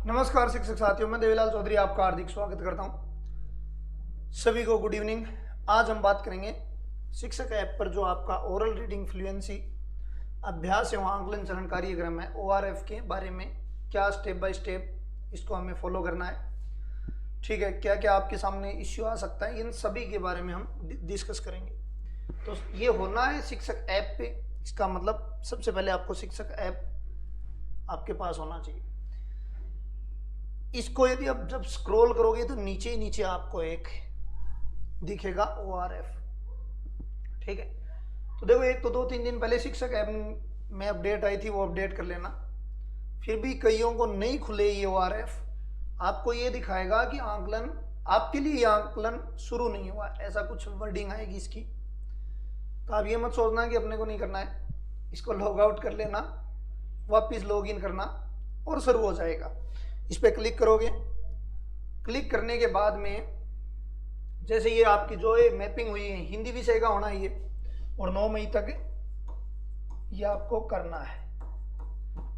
नमस्कार शिक्षक साथियों, मैं देवीलाल चौधरी आपका हार्दिक स्वागत करता हूं। सभी को गुड इवनिंग। आज हम बात करेंगे शिक्षक ऐप पर जो आपका ओरल रीडिंग फ्लुएंसी अभ्यास एवं आंकलन चरण कार्यक्रम है ORF के बारे में। क्या स्टेप बाय स्टेप इसको हमें फॉलो करना है, ठीक है, क्या क्या आपके सामने इश्यू आ सकता है, इन सभी के बारे में हम डिस्कस करेंगे। तो ये होना है शिक्षक ऐप पे। इसका मतलब सबसे पहले आपको शिक्षक ऐप आपके पास होना चाहिए। इसको यदि आप जब स्क्रॉल करोगे तो नीचे ही नीचे आपको एक दिखेगा ORF, ठीक है। तो देखो, एक तो 2-3 दिन पहले शिक्षक ऐप में अपडेट आई थी, वो अपडेट कर लेना। फिर भी कईयों को नहीं खुले ये ORF। आपको ये दिखाएगा कि आंकलन आपके लिए ये आंकलन शुरू नहीं हुआ, ऐसा कुछ वर्डिंग आएगी इसकी। तो आप ये मत सोचना कि अपने को नहीं करना है, इसको लॉग आउट कर लेना, वापिस लॉग इन करना और शुरू हो जाएगा। इस पर क्लिक करोगे। क्लिक करने के बाद में जैसे ये आपकी जो है मैपिंग हुई है, हिंदी विषय का होना है ये, और 9 मई तक ये आपको करना है।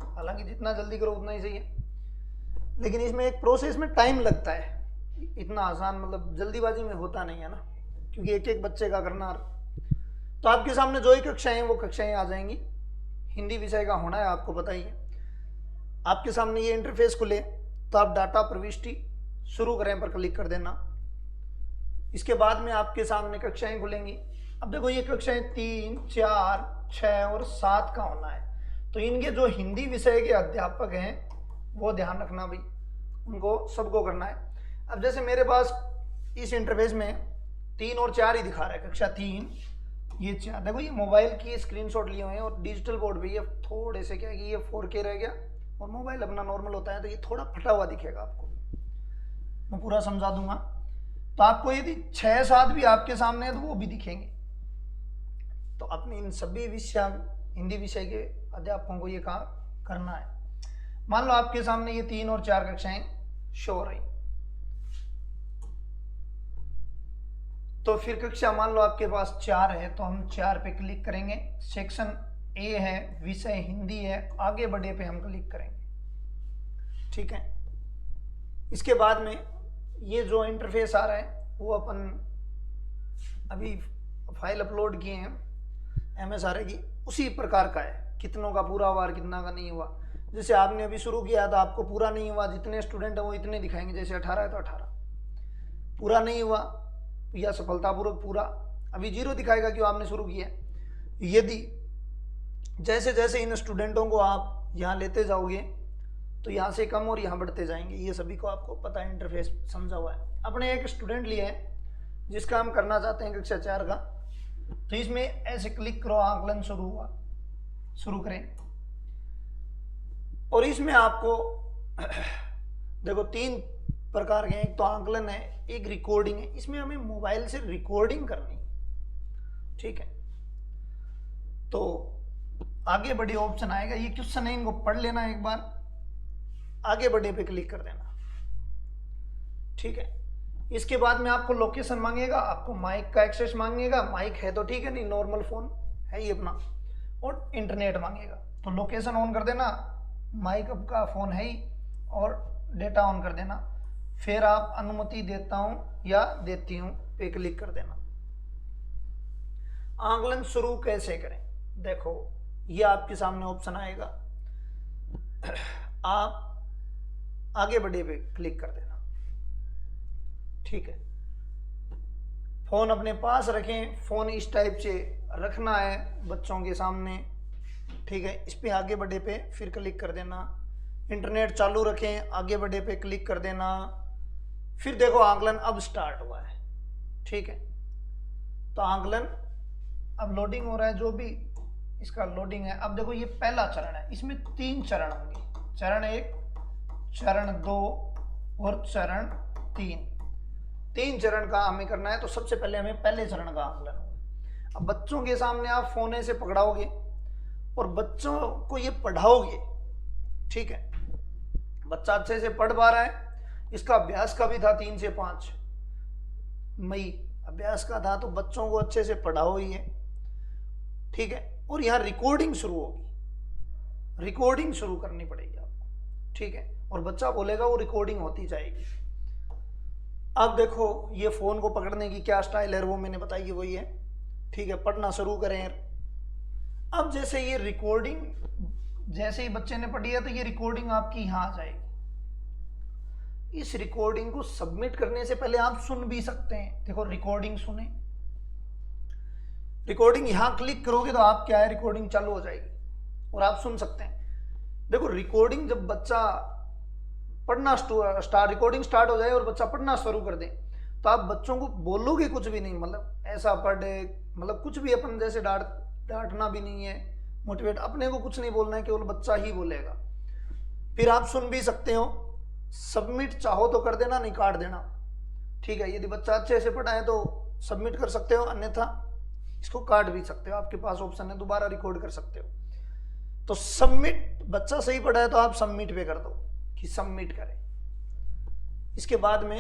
हालांकि जितना जल्दी करो उतना ही सही है, लेकिन इसमें एक प्रोसेस में टाइम लगता है। इतना आसान मतलब जल्दीबाजी में होता नहीं है ना, क्योंकि एक एक बच्चे का करना। तो आपके सामने जो ही कक्षाएं वो कक्षाएं आ जाएंगी। हिंदी विषय का होना है, आपको पता ही है। आपके सामने ये इंटरफेस खुले तो आप डाटा प्रविष्टि शुरू करें पर क्लिक कर देना। इसके बाद में आपके सामने कक्षाएं खुलेंगी। अब देखो, ये कक्षाएं 3, 4, 6 और 7 का होना है। तो इनके जो हिंदी विषय के अध्यापक हैं वो ध्यान रखना भाई, उनको सबको करना है। अब जैसे मेरे पास इस इंटरफेस में 3 और 4 ही दिखा रहा है, कक्षा 3 ये 4। देखो, ये मोबाइल की स्क्रीनशॉट लिए हुए हैं और डिजिटल बोर्ड पे ये थोड़े से क्या है कि ये 4K रह गया और मोबाइल अपना नॉर्मल होता है, तो ये थोड़ा फटा हुआ दिखेगा आपको। मैं पूरा समझा दूंगा। तो आपको यदि 6-7 भी आपके सामने है तो वो भी दिखेंगे। तो अपने इन सभी विषय हिंदी विषय के अध्यापकों को ये काम करना है। मान लो आपके सामने ये 3 और 4 कक्षाएं शो हो रही, तो फिर कक्षा मान लो आपके पास 4 है, तो हम 4 पे क्लिक करेंगे। सेक्शन A है, विषय हिंदी है, आगे बढ़े पे हम क्लिक करेंगे, ठीक है। इसके बाद में ये जो इंटरफेस आ रहा है वो अपन अभी फाइल अपलोड किए हैं MSRA की, उसी प्रकार का है। कितनों का पूरा हुआ और कितना का नहीं हुआ। जैसे आपने अभी शुरू किया था, आपको पूरा नहीं हुआ, जितने स्टूडेंट है वो इतने दिखाएंगे। जैसे 18 है तो 18, पूरा नहीं हुआ या सफलतापूर्वक पूरा, अभी 0 दिखाएगा क्यों, आपने शुरू किया। यदि जैसे जैसे इन स्टूडेंटों को आप यहाँ लेते जाओगे तो यहाँ से कम और यहाँ बढ़ते जाएंगे। ये सभी को आपको पता है, इंटरफेस समझा हुआ है। अपने एक स्टूडेंट लिए है जिसका हम करना चाहते हैं कक्षा 4 का, तो इसमें ऐसे क्लिक करो, आंकलन शुरू हुआ, शुरू करें। और इसमें आपको देखो 3 प्रकार के हैं, एक तो आंकलन है, एक रिकॉर्डिंग है। इसमें हमें मोबाइल से रिकॉर्डिंग करनी, ठीक है। तो आगे बढ़े ऑप्शन आएगा, ये क्वेश्चन है, इनको पढ़ लेना एक बार, आगे बढ़े पे क्लिक कर देना, ठीक है। इसके बाद में आपको लोकेशन मांगेगा, आपको माइक का एक्सेस मांगेगा। माइक है तो ठीक है, नहीं नॉर्मल फोन है ये अपना, और इंटरनेट मांगेगा। तो लोकेशन ऑन कर देना, माइक का फोन है ही, और डेटा ऑन कर देना। फिर आप अनुमति देता हूं या देती हूं पे क्लिक कर देना। आंकलन शुरू कैसे करें, देखो ये आपके सामने ऑप्शन आएगा, आप आगे बढ़े पे क्लिक कर देना, ठीक है। फोन अपने पास रखें, फोन इस टाइप से रखना है बच्चों के सामने, ठीक है। इस पे आगे बढ़े पे फिर क्लिक कर देना। इंटरनेट चालू रखें, आगे बढ़े पे क्लिक कर देना। फिर देखो आंकलन अब स्टार्ट हुआ है, ठीक है। तो आंकलन अब लोडिंग हो रहा है, जो भी इसका लोडिंग है। अब देखो ये पहला चरण है, इसमें 3 चरण होंगे, चरण 1, चरण 2 और चरण 3। 3 चरण का हमें करना है। तो सबसे पहले हमें पहले चरण का आंकलन होगा। अब बच्चों के सामने आप फोन से पकड़ाओगे और बच्चों को ये पढ़ाओगे, ठीक है। बच्चा अच्छे से पढ़ पा रहा है। इसका अभ्यास का भी था 3 से 5 मई अभ्यास का था, तो बच्चों को अच्छे से पढ़ाओ ये, ठीक है। और यहाँ रिकॉर्डिंग शुरू होगी, रिकॉर्डिंग शुरू करनी पड़ेगी आपको। ठीक है, और बच्चा बोलेगा, वो रिकॉर्डिंग होती जाएगी। अब देखो ये फोन को पकड़ने की क्या स्टाइल है वो मैंने बताई, वही है, ठीक है। पढ़ना शुरू करें। अब जैसे ये रिकॉर्डिंग, जैसे ही बच्चे ने पढ़ी है तो ये रिकॉर्डिंग आपकी यहाँ आ जाएगी। इस रिकॉर्डिंग को सबमिट करने से पहले आप सुन भी सकते हैं। देखो रिकॉर्डिंग सुने, रिकॉर्डिंग यहां क्लिक करोगे तो आप क्या है, रिकॉर्डिंग चालू हो जाएगी और आप सुन सकते हैं। देखो रिकॉर्डिंग जब बच्चा पढ़ना रिकॉर्डिंग स्टार्ट हो जाए और बच्चा पढ़ना शुरू कर दे तो आप बच्चों को बोलोगे कुछ भी नहीं, मतलब ऐसा पढ़े, मतलब कुछ भी अपन जैसे डांटना भी नहीं है, मोटिवेट अपने को कुछ नहीं बोलना है, केवल बच्चा ही बोलेगा। फिर आप सुन भी सकते हो। सबमिट चाहो तो कर देना, नहीं काट देना, ठीक है। यदि बच्चा अच्छे से पढ़ा है तो सबमिट कर सकते हो, अन्यथा इसको काट भी सकते हो, आपके पास ऑप्शन है, दोबारा रिकॉर्ड कर सकते हो। तो सबमिट, बच्चा सही पढ़ा है तो आप सबमिट पे कर दो कि सबमिट करें। इसके बाद में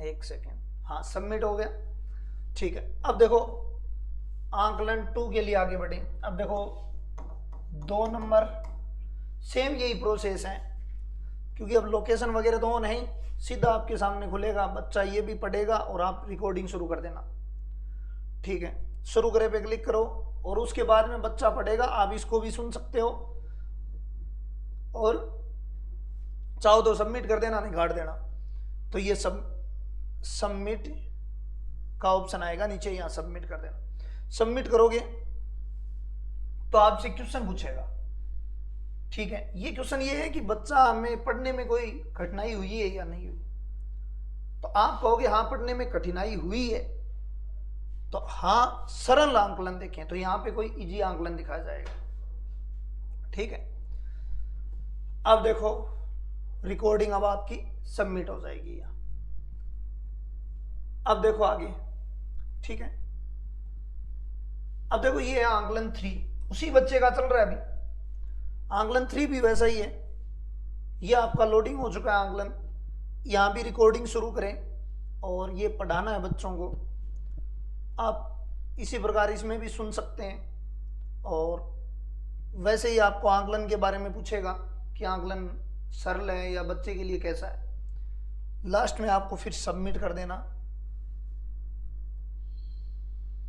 एक सेकेंड, हाँ सबमिट हो गया, ठीक है। अब देखो आंकलन 2 के लिए आगे बढ़े। अब देखो 2 नंबर सेम यही प्रोसेस है, क्योंकि अब लोकेशन वगैरह तो नहीं, सीधा आपके सामने खुलेगा, बच्चा ये भी पढ़ेगा और आप रिकॉर्डिंग शुरू कर देना, ठीक है। शुरू करे पे क्लिक करो और उसके बाद में बच्चा पढ़ेगा, आप इसको भी सुन सकते हो और चाहो तो सबमिट कर देना, नहीं काट देना। तो ये सबमिट का ऑप्शन आएगा नीचे, यहां सबमिट कर देना। सबमिट करोगे तो आपसे क्वेश्चन पूछेगा, ठीक है। ये क्वेश्चन ये है कि बच्चा में पढ़ने में कोई कठिनाई हुई है या नहीं हुई। तो आप कहोगे हाँ पढ़ने में कठिनाई हुई है, तो हाँ सरल आंकलन देखें, तो यहां पे कोई इजी आंकलन दिखाया जाएगा, ठीक है। अब देखो रिकॉर्डिंग अब आपकी सबमिट हो जाएगी यहां। अब देखो आगे, ठीक है। अब देखो ये है आंकलन 3, उसी बच्चे का चल रहा है अभी। आंकलन 3 भी वैसा ही है, ये आपका लोडिंग हो चुका है आंकलन। यहां भी रिकॉर्डिंग शुरू करें और ये पढ़ाना है बच्चों को। आप इसी प्रकार इसमें भी सुन सकते हैं और वैसे ही आपको आंकलन के बारे में पूछेगा कि आंकलन सरल है या बच्चे के लिए कैसा है। लास्ट में आपको फिर सबमिट कर देना,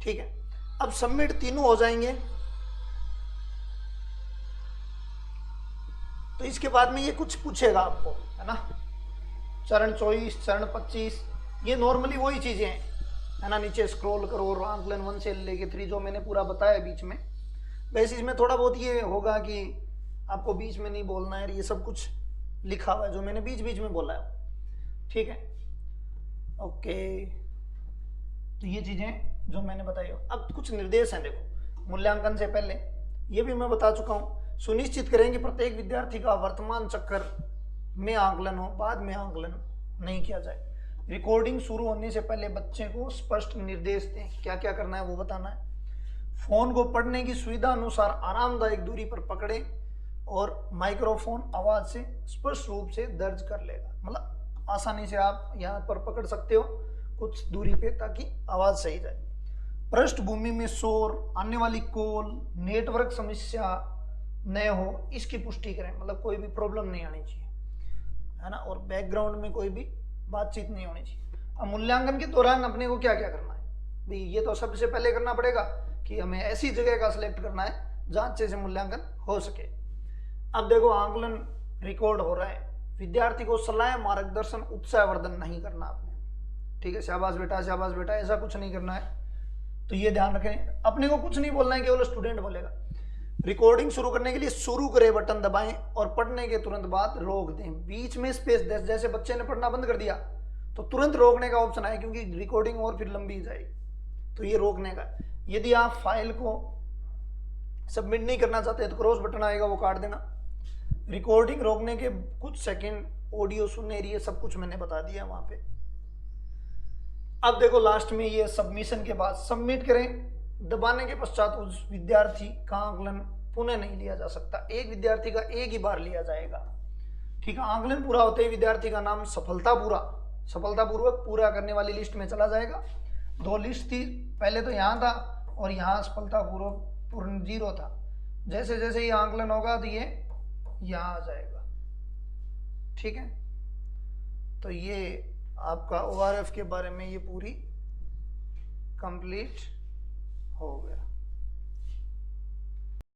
ठीक है। अब सबमिट तीनों हो जाएंगे तो इसके बाद में ये कुछ पूछेगा आपको, है ना। चरण 24, चरण 25, ये नॉर्मली वही चीजें हैं, है ना। नीचे स्क्रॉल करो और आंकलन 1 से लेके 3 जो मैंने पूरा बताया बीच में, वैसे इसमें थोड़ा बहुत ये होगा कि आपको बीच में नहीं बोलना है, ये सब कुछ लिखा हुआ है जो मैंने बीच बीच में बोला है, ठीक है। ओके, तो ये चीजें जो मैंने बताई। अब कुछ निर्देश हैं, देखो मूल्यांकन से पहले ये भी मैं बता चुका हूं। सुनिश्चित करें कि प्रत्येक विद्यार्थी का वर्तमान चक्कर में आंकलन हो, बाद में आंकलन नहीं किया जाए। रिकॉर्डिंग शुरू होने से पहले बच्चे को स्पष्ट निर्देश दें, क्या क्या करना है वो बताना है। फोन को पढ़ने की सुविधा अनुसार आरामदायक दूरी पर पकड़ें और माइक्रोफोन आवाज से स्पष्ट रूप से दर्ज कर लेगा, मतलब आसानी से आप यहाँ पर पकड़ सकते हो कुछ दूरी पे ताकि आवाज सही जाए। पृष्ठभूमि में शोर, आने वाली कॉल, नेटवर्क समस्या न हो इसकी पुष्टि करें, मतलब कोई भी प्रॉब्लम नहीं आनी चाहिए, है ना। और बैकग्राउंड में कोई भी बातचीत नहीं होनी चाहिए। अब मूल्यांकन के दौरान अपने को क्या क्या करना है भाई, ये तो सबसे पहले करना पड़ेगा कि हमें ऐसी जगह का सिलेक्ट करना है जहाँ अच्छे से मूल्यांकन हो सके। अब देखो आंकलन रिकॉर्ड हो रहा है, विद्यार्थी को सलाह, मार्गदर्शन, उत्साहवर्धन नहीं करना आपने, ठीक है। शाबाश बेटा ऐसा कुछ नहीं करना है, तो ये ध्यान रखें। अपने को कुछ नहीं बोलना है, केवल स्टूडेंट बोलेगा। रिकॉर्डिंग शुरू करने के लिए शुरू करे बटन दबाएं और पढ़ने के तुरंत बाद रोक दें। बीच में स्पेस दें, जैसे बच्चे ने पढ़ना बंद कर दिया तो तुरंत रोकने का ऑप्शन आए, क्योंकि रिकॉर्डिंग और फिर लंबी जाएगी, तो ये रोकने का। यदि आप फाइल को सबमिट नहीं करना चाहते तो क्रॉस बटन आएगा, वो काट देना। रिकॉर्डिंग रोकने के कुछ सेकंड ऑडियो सुनने रही है, सब कुछ मैंने बता दिया वहां पे। अब देखो लास्ट में ये सबमिशन के बाद सबमिट करें दबाने के पश्चात उस विद्यार्थी का आंकलन पुनः नहीं लिया जा सकता, एक विद्यार्थी का एक ही बार लिया जाएगा, ठीक है। आंकलन पूरा होते ही विद्यार्थी का नाम सफलतापूर्वक पूरा करने वाली लिस्ट में चला जाएगा। 2 लिस्ट थी, पहले तो यहाँ था और यहाँ सफलतापूर्वक पूर्ण 0 था। जैसे जैसे ये आंकलन होगा तो ये यहाँ आ जाएगा। ठीक है, तो ये आपका ORF के बारे में ये पूरी कंप्लीट हो गया।